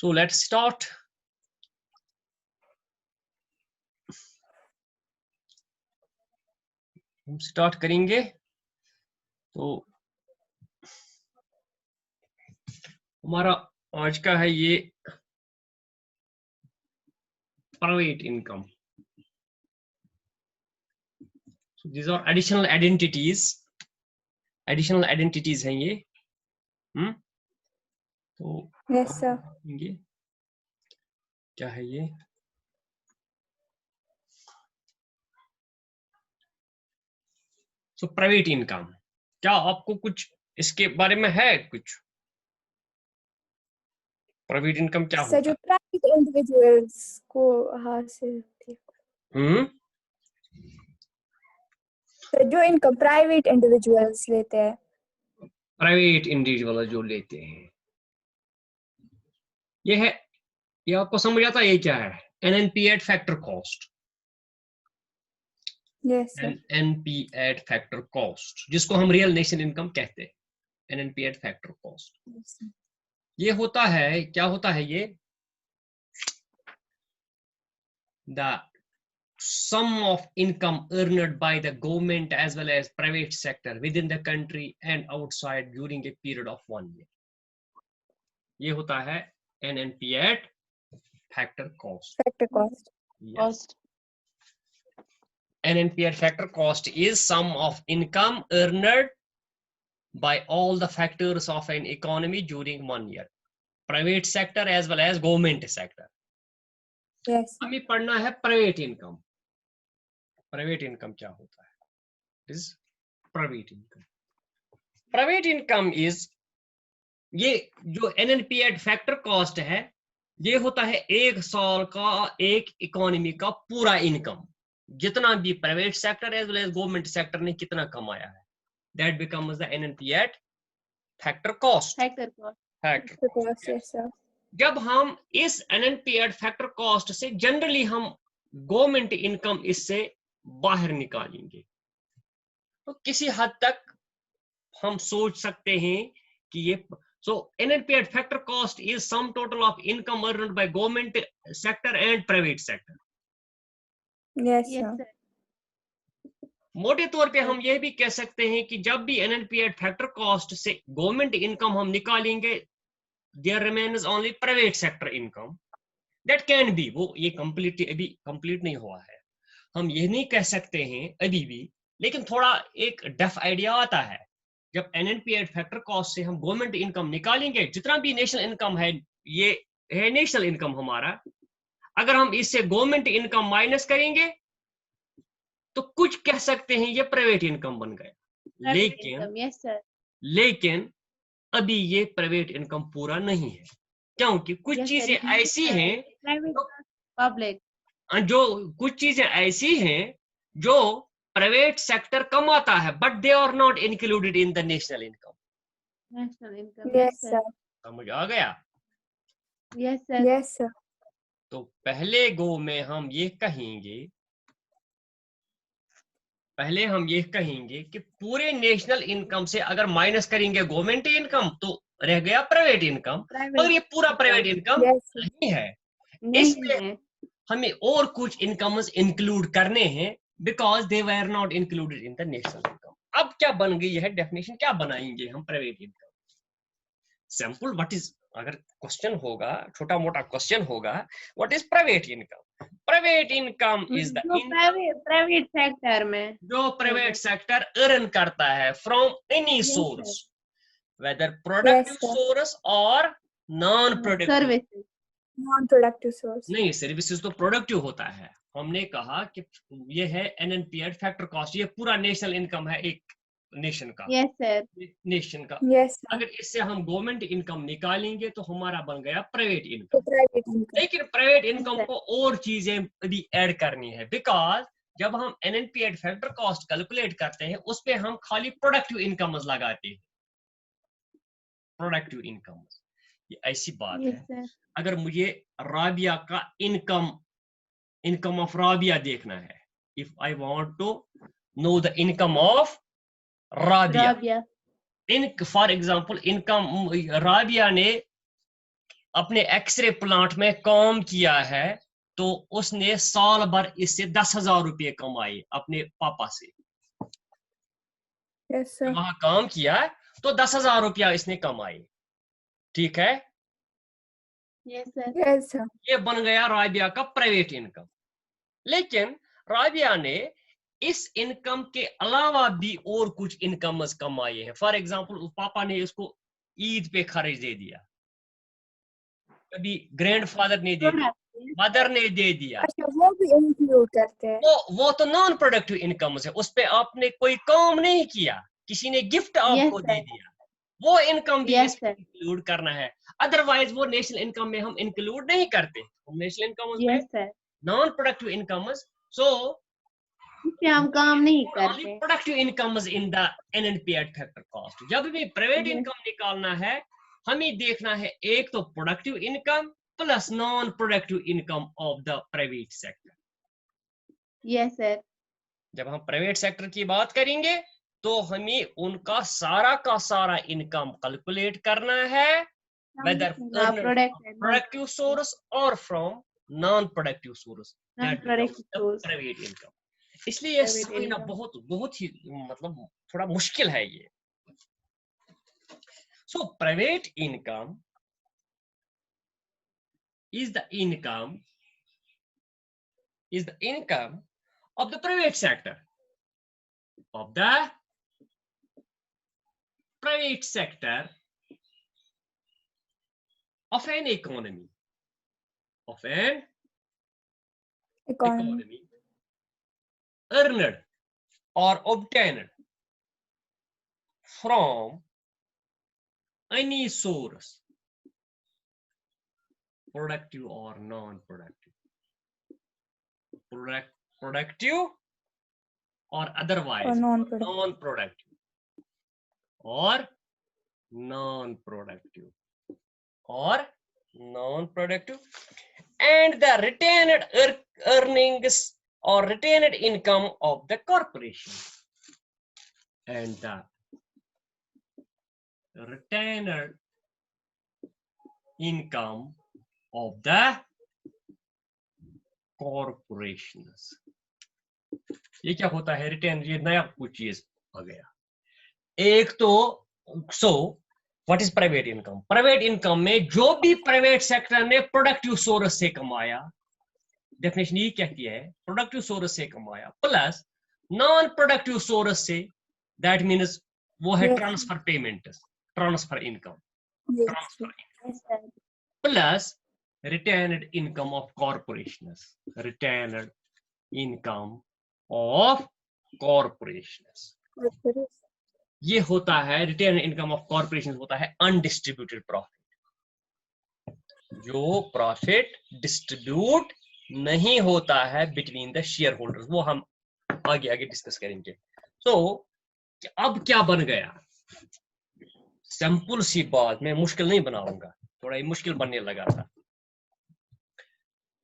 So let's start. हम start करेंगे। तो हमारा आज का है ये private income. So these are additional identities हैं ये। तो Yes, sir. ये क्या है ये? So प्राइवेट इनकम, क्या आपको कुछ इसके बारे में है कुछ? प्राइवेट इनकम क्या सर, होता जो है? प्राइवेट इंडिविजुअल्स को हासिल होती है, सर जो इनकम प्राइवेट इंडिविजुअल्स लेते हैं, प्राइवेट इंडिविजुअल जो लेते हैं, ये है, ये आपको समझ आता है ये क्या है? NNP at factor cost. Yes sir, NNP at factor cost, जिसको हम रियल नेशनल इनकम कहते हैं, एनएनपी एट फैक्टर कॉस्ट। ये होता है, क्या होता है ये? The sum of income earned by the government as well as private sector within the country and outside during a period of 1 year. ये होता है NNP at factor cost. Factor cost. Yes. NNP at factor cost is sum of income earned by all the factors of an economy during 1 year, private sector as well as government sector. Yes हमें पढ़ना है private income. Private income क्या होता है? Is private income. Private income is, ये जो NNP at factor cost है, ये होता है एक साल का एक इकोनॉमी का पूरा इनकम, जितना भी private sector as well as government sector ने कितना कमाया है, that becomes the NNP at factor cost. Factor cost, yes sir. जब हम इस एनएनपी एट फैक्टर कॉस्ट से जनरली हम गवर्नमेंट इनकम इससे बाहर निकालेंगे, तो किसी हद तक हम सोच सकते हैं कि ये, so NNP at factor cost is sum total of income earned by government sector and private sector. Yes sir, मोटे तौर पे हम ये भी कह सकते हैं कि जब भी NNP at factor cost से गवर्नमेंट इनकम हम निकालेंगे, there remains only private sector income that can be, वो ये कंप्लीट अभी कंप्लीट नहीं हुआ है, हम ये नहीं कह सकते हैं अभी भी, लेकिन थोड़ा एक डफ आइडिया आता है। जब एनएनपी एट फैक्टर कॉस्ट से हम गवर्नमेंट इनकम निकालेंगे, जितना भी नेशनल इनकम है, ये है नेशनल इनकम हमारा, अगर हम इससे गवर्नमेंट इनकम माइनस करेंगे तो कुछ कह सकते हैं ये प्राइवेट इनकम बन गया। लेकिन अभी ये प्राइवेट इनकम पूरा नहीं है, क्योंकि कुछ चीजें ऐसी हैं, पब्लिक जो कुछ चीजें ऐसी हैं जो प्राइवेट सेक्टर कमाता है, but they are not included in the national income. Yes sir, समझ आ गया? Yes sir. तो पहले गो में हम ये कहेंगे कि पूरे नेशनल इनकम से अगर माइनस करेंगे गवर्नमेंट इनकम, तो रह गया प्राइवेट इनकम, और ये पूरा प्राइवेट इनकम नहीं है, इसमें हमें और कुछ इनकम्स इंक्लूड करने हैं, because they were not included in the national income. अब क्या बन गई है डेफिनेशन, क्या बनाएंगे हम private income? Simple, what is, अगर क्वेश्चन होगा, छोटा मोटा क्वेश्चन होगा, what is private income? Private income is the private sector में जो प्राइवेट सेक्टर अर्न करता है from any source, whether productive source और non productive. Non productive source नहीं, सर्विसेज तो प्रोडक्टिव होता है। हमने कहा कि ये है एनएनपी एट फैक्टर कॉस्ट, ये पूरा नेशनल इनकम है एक नेशन का। यस सर, नेशन का। Yes sir. अगर इससे हम गवर्नमेंट इनकम निकालेंगे तो हमारा बन गया प्राइवेट इनकम। प्राइवेट इनकम, लेकिन प्राइवेट इनकम को और चीजें अभी ऐड करनी है, बिकॉज जब हम NNP at factor cost calculate करते हैं, उस पे हम खाली प्रोडक्टिव इनकम लगाते हैं। प्रोडक्टिव इनकम, ये ऐसी बात है, अगर मुझे राबिया का इनकम ऑफ राबिया देखना है, if I want to know the income of Rabia, for example income Rabia ने अपने एक्सरे प्लांट में काम किया है तो उसने साल भर इससे 10,000 रुपये कमाए अपने पापा से। Yes, sir. वहां काम किया तो 10,000 रुपया इसने कमाए, ठीक है। Yes, sir. Yes, sir. ये बन गया राबिया का प्राइवेट इनकम। लेकिन राबिया ने इस इनकम के अलावा भी और कुछ इनकम कमाए हैं। फॉर एग्जांपल पापा ने इसको ईद पे खर्च दे दिया, कभी ग्रैंडफादर ने दे दिया, मदर ने दे दिया। अच्छा, वो भी इंक्लूड करते हैं। वो तो नॉन प्रोडक्टिव इनकम है, उस पे आपने कोई काम नहीं किया, किसी ने गिफ्ट आपको Yes, दे sir. दिया, वो इनकम भी Yes, इसमें sir. इंक्लूड करना है। अदरवाइज वो नेशनल इनकम में हम इंक्लूड नहीं करते। हम नेशनल इनकम में Yes, sir. Non productive income, so इससे हम काम नहीं only करते। productive income is in the NNPAT factor cost। जब भी प्राइवेट Yes. इनकम निकालना है हमें देखना है एक तो productive income plus non productive income of the private sector. Yes, sir. जब हम प्राइवेट सेक्टर की बात करेंगे तो हमें उनका सारा का सारा इनकम कैलकुलेट करना है, whether प्रोडक्टिव सोर्स और from non productive source, Non-productive source. Private income. इसलिए ये Private समझना income. बहुत ही मतलब थोड़ा मुश्किल है ये। So private income is the income of the private sector, of the private sector of an economy, of an economy earned or obtained from any source, productive or non-productive, productive or otherwise Or non-productive. non-productive or non-productive or non-productive, and the retained earnings or retained income of the corporation, and the retained income of the corporations। ये क्या होता है retain? ये नया कुछ चीज आ गया। एक तो so what is private income? Private income में जो भी प्राइवेट सेक्टर ने प्रोडक्टिव सोर्स से कमाया, डेफिनेशन ये कहती है प्रोडक्टिव सोर्स से कमाया प्लस नॉन प्रोडक्टिव सोर्स से, दैट मीन्स वो है Yes. Transfer payment, transfer income, Yes, transfer Yes, sir. Plus retained income of corporations, retained income of corporations। sir. ये होता है रिटेन इनकम ऑफ कॉर्पोरेशन, होता है अनडिस्ट्रीब्यूटेड प्रॉफिट, जो profit distribute नहीं होता है बिटवीन द शेयर होल्डर्स, वो हम आगे डिस्कस करेंगे। तो अब क्या बन गया? सिंपल सी बात, मैं मुश्किल नहीं बनाऊंगा, थोड़ा ही मुश्किल बनने लगा था।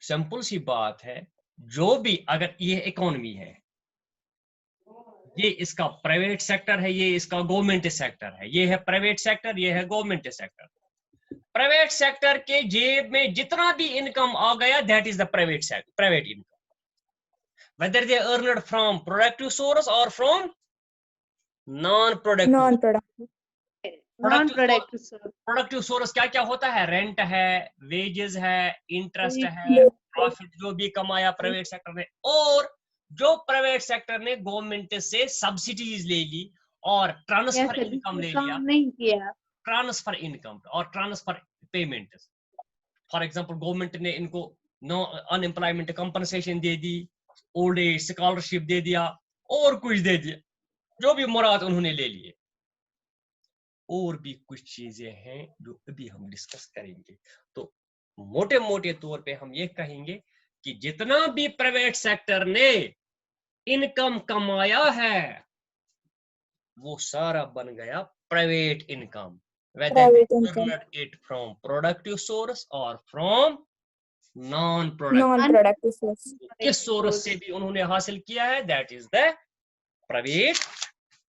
सिंपल सी बात है, जो भी अगर ये इकोनॉमी है, ये इसका प्राइवेट सेक्टर है, ये इसका गवर्नमेंट सेक्टर है, ये है प्राइवेट सेक्टर, ये है गवर्नमेंट सेक्टर। प्राइवेट सेक्टर के जेब में जितना भी इनकम आ गया, that is the private sector, private income, whether they earned from productive source और from non productive. Non-productive. Non-productive source. Productive source क्या क्या होता है? रेंट है, वेजेस है, इंटरेस्ट है, प्रॉफिट जो भी कमाया प्राइवेट सेक्टर ने, और जो प्राइवेट सेक्टर ने गवर्नमेंट से सब्सिडीज ले ली और ट्रांसफर Yes, sir. इनकम ले काम लिया, नहीं किया। ट्रांसफर इनकम और transfer payment. For example government ने इनको नो अनएम्प्लॉयमेंट कंपनसेशन दे दी, ओल्ड एज स्कॉलरशिप दे दिया, और कुछ दे दिया, जो भी मुराद उन्होंने ले लिए। और भी कुछ चीजें हैं जो अभी हम डिस्कस करेंगे। तो मोटे मोटे तौर पे हम ये कहेंगे कि जितना भी प्राइवेट सेक्टर ने इनकम कमाया है वो सारा बन गया private income, whether they earned it from productive source or from Non-productive source. किस सोर्स से भी उन्होंने हासिल किया है, that is the private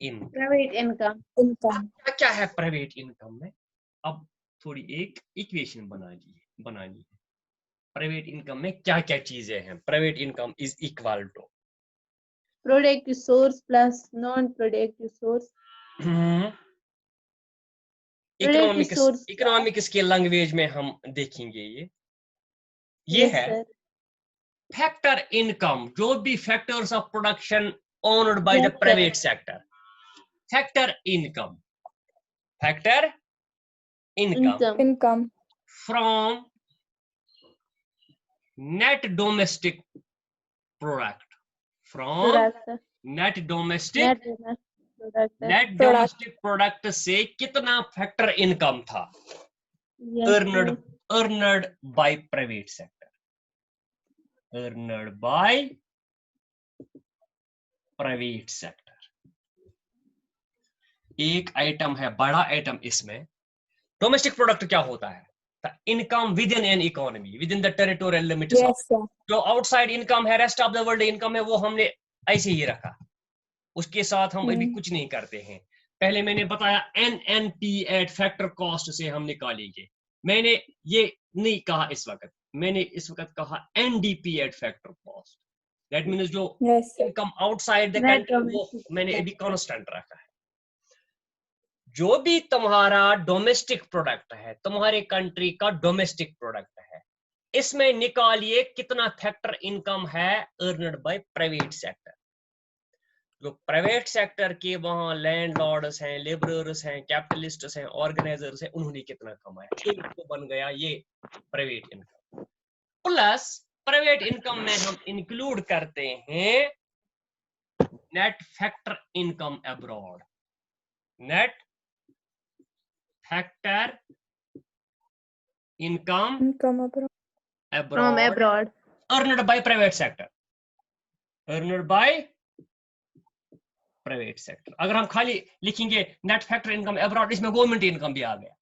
income. Private income. Income. क्या क्या है प्राइवेट इनकम में? अब थोड़ी एक इक्वेशन बनानी है। प्राइवेट इनकम में क्या क्या चीजें हैं? Private income is equal to productive source plus non productive source. Economics के लैंग्वेज में हम देखेंगे ये यस है सर। फैक्टर इनकम, जो भी factors of production owned by the Yes, sir. Private sector. Factor income Income. from net domestic product, from Product. net domestic Net product. net domestic product से कितना factor income था Yes, earned sir. earned by private sector, earned by private sector। एक item है, बड़ा item इसमें। Domestic product क्या होता है? Income with in an economy, with in the territorial limits. Yes, sir. जो आउटसाइड इनकम है, rest of the world income है, वो हमने ऐसे ही रखा, उसके साथ हम अभी कुछ नहीं करते हैं। पहले मैंने बताया NNP एट फैक्टर कॉस्ट से हम निकालेंगे। मैंने ये नहीं कहा इस वक्त, मैंने इस वक्त कहा NDP eight factor cost. That means जो Yes, sir. Income outside the Net country वो domestic मैंने अभी कांस्टेंट रखा है। जो भी तुम्हारा डोमेस्टिक प्रोडक्ट है, तुम्हारे कंट्री का डोमेस्टिक प्रोडक्ट है, इसमें निकालिए कितना फैक्टर इनकम है अर्नड बाय प्राइवेट सेक्टर। जो प्राइवेट सेक्टर के वहां लैंडलॉर्ड्स हैं, लेबरर्स हैं, कैपिटलिस्ट्स हैं, ऑर्गेनाइजर्स हैं, उन्होंने कितना कमाया, एक तो बन गया ये private income. Plus private income में हम इंक्लूड करते हैं net factor income abroad, net factor income From abroad. earned by private sector, earned by private sector. अगर हम खाली लिखेंगे नेट फैक्टर इनकम अब्रॉड, इसमें गवर्नमेंट इनकम भी आ गया,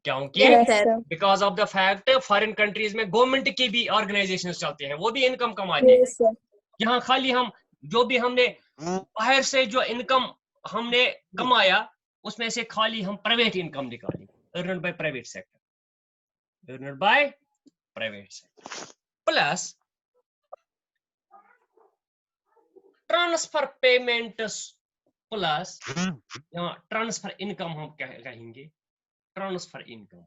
क्योंकि Yes, sir. Because of the fact foreign countries में government की भी ऑर्गेनाइजेशन चलते हैं, वो भी इनकम कमाते हैं। Yes, sir. यहाँ खाली हम जो भी हमने बाहर से जो इनकम हमने कमाया, उसमें से खाली हम प्राइवेट इनकम निकालेंगे, earned by private sector, earned by private sector. Plus transfer payments, plus यहाँ ट्रांसफर इनकम हम क्या कहेंगे, transfer income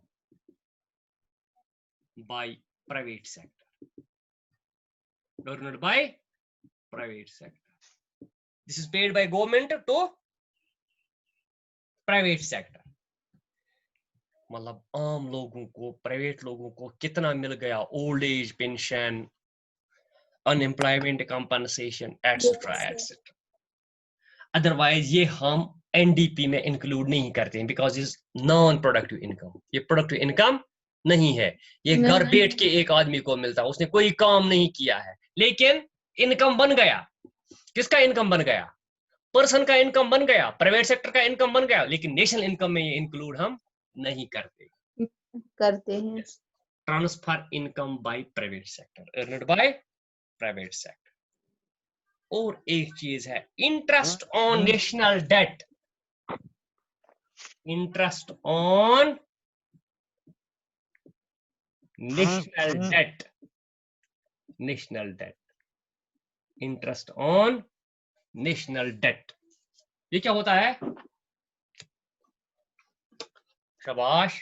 by private sector, earned by private sector। This is paid by government to private sector। मतलब आम लोगों को, private लोगों को कितना मिल गया, old age pension, unemployment compensation, etcetera etcetera. Otherwise ये हम NDP में इंक्लूड नहीं करते हैं, because is non productive income. ये प्रोडक्टिव इनकम नहीं है, ये घर बैठ के एक आदमी को मिलता है, उसने कोई काम नहीं किया है, लेकिन इनकम बन गया। किसका इनकम बन गया? पर्सन का इनकम बन गया, प्राइवेट सेक्टर का इनकम बन गया, लेकिन नेशनल इनकम में ये इंक्लूड हम नहीं करते हैं। Transfer income by private sector, earned by private sector. और एक चीज है interest on national debt, interest on national debt, national debt, interest on national debt. ये क्या होता है? शाबाश।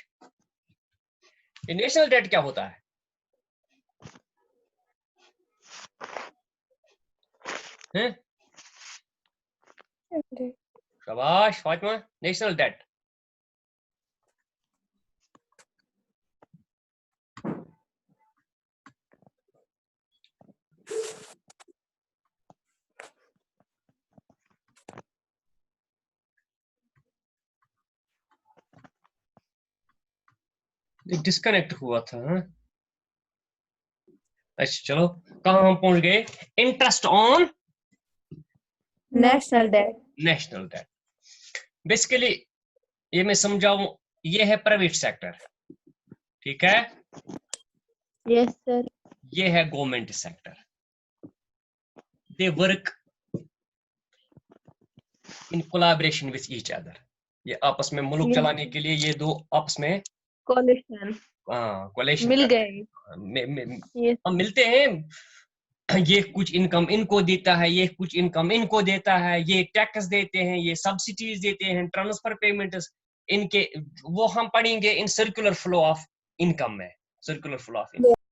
ये नेशनल डेट क्या होता है? शाबाश फातिमा, नेशनल डेट डिस्कनेक्ट हुआ था। अच्छा चलो, कहां हम पहुंच गए? Interest on national debt. National debt basically ये मैं समझाऊं, ये है प्राइवेट सेक्टर, ठीक है? Yes sir. ये है government sector. They work in collaboration with each other. ये आपस में मुल्क चलाने के लिए ये दो आपस में कोलेशन कोलेशन मिल गए। Yes. हम मिलते हैं, ये कुछ इनकम इनको देता है, ये कुछ इनकम इनको देता है, ये टैक्स देते हैं, ये सब्सिडीज देते हैं, ट्रांसफर पेमेंट्स इनके, वो हम पढ़ेंगे in circular flow of income में, सर्कुलर फ्लो ऑफ